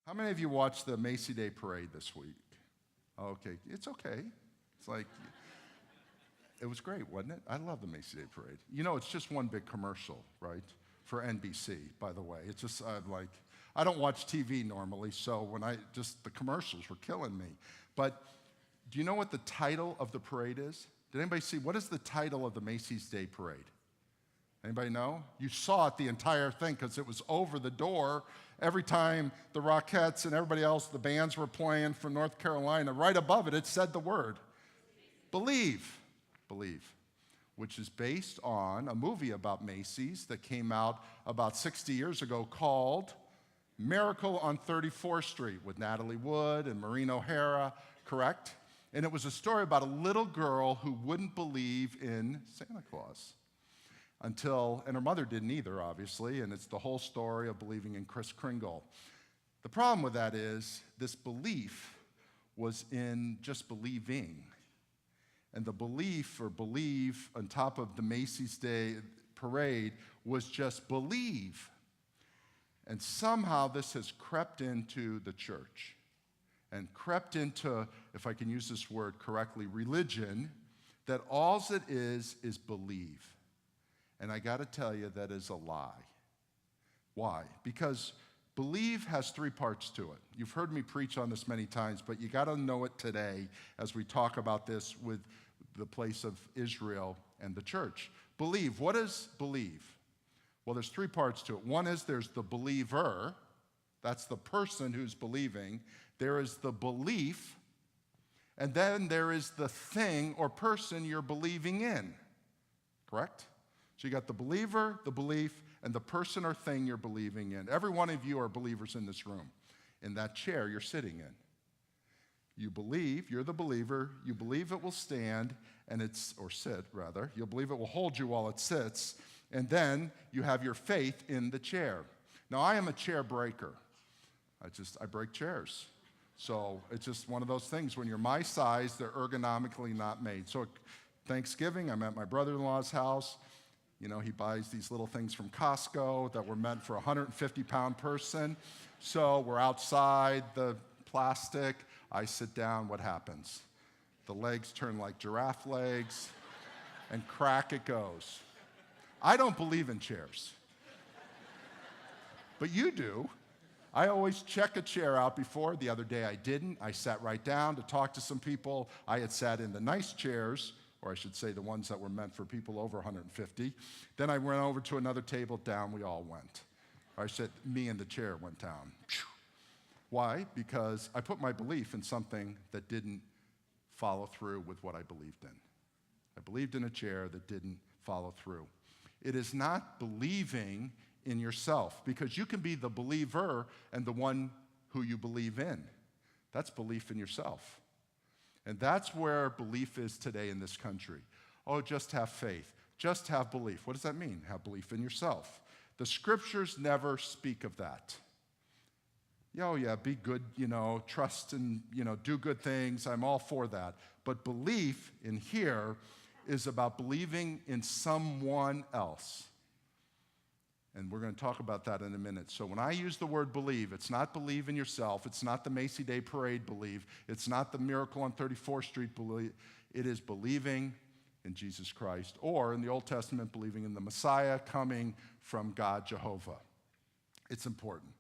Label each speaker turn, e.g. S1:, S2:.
S1: How many of you watched the Macy Day Parade this week? Okay, it's okay. It's like, it was great, wasn't it? I love the Macy Day Parade. You know, it's just one big commercial, right? For NBC, by the way. It's just, I don't watch TV normally, so the commercials were killing me. But do you know what the title of the parade is? Did anybody see, what is the title of the Macy's Day Parade? Anybody know? You saw it the entire thing because it was over the door every time the Rockettes and everybody else, the bands were playing from North Carolina. Right above it, it said the word, believe. Believe, which is based on a movie about Macy's that came out about 60 years ago called Miracle on 34th Street with Natalie Wood and Maureen O'Hara, correct? And it was a story about a little girl who wouldn't believe in Santa Claus and her mother didn't either, obviously, and it's the whole story of believing in Kris Kringle. The problem with that is this belief was in just believing. And the belief or believe on top of the Macy's Day Parade was just believe. And somehow this has crept into the church and crept into, if I can use this word correctly, religion, that all it is believe. And I got to tell you, that is a lie. Why? Because believe has three parts to it. You've heard me preach on this many times, but you got to know it today as we talk about this with the place of Israel and the church. Believe. What is believe? Well, there's three parts to it. One is there's the believer. That's the person who's believing. There is the belief. And then there is the thing or person you're believing in. Correct? So you got the believer, the belief, and the person or thing you're believing in. Every one of you are believers in this room, in that chair you're sitting in. You believe, you're the believer, you believe it will stand, or sit rather. You'll believe it will hold you while it sits, and then you have your faith in the chair. Now, I am a chair breaker. I break chairs. So it's just one of those things. When you're my size, they're ergonomically not made. So at Thanksgiving, I'm at my brother-in-law's house. You know, he buys these little things from Costco that were meant for a 150-pound person. So we're outside, the plastic. I sit down, what happens? The legs turn like giraffe legs, and crack it goes. I don't believe in chairs. But you do. I always check a chair out before. The other day I didn't. I sat right down to talk to some people. I had sat in the nice chairs, or I should say the ones that were meant for people over 150. Then I went over to another table, down we all went. I said, me and the chair went down. Why? Because I put my belief in something that didn't follow through with what I believed in. I believed in a chair that didn't follow through. It is not believing in yourself, because you can be the believer and the one who you believe in. That's belief in yourself. And that's where belief is today in this country. Oh, just have faith. Just have belief. What does that mean? Have belief in yourself. The scriptures never speak of that. Oh yeah, be good, trust and, do good things. I'm all for that. But belief in here is about believing in someone else. And we're going to talk about that in a minute. So when I use the word believe, it's not believe in yourself. It's not the Macy Day Parade believe. It's not the Miracle on 34th Street believe. It is believing in Jesus Christ, or in the Old Testament, believing in the Messiah coming from God Jehovah. It's important.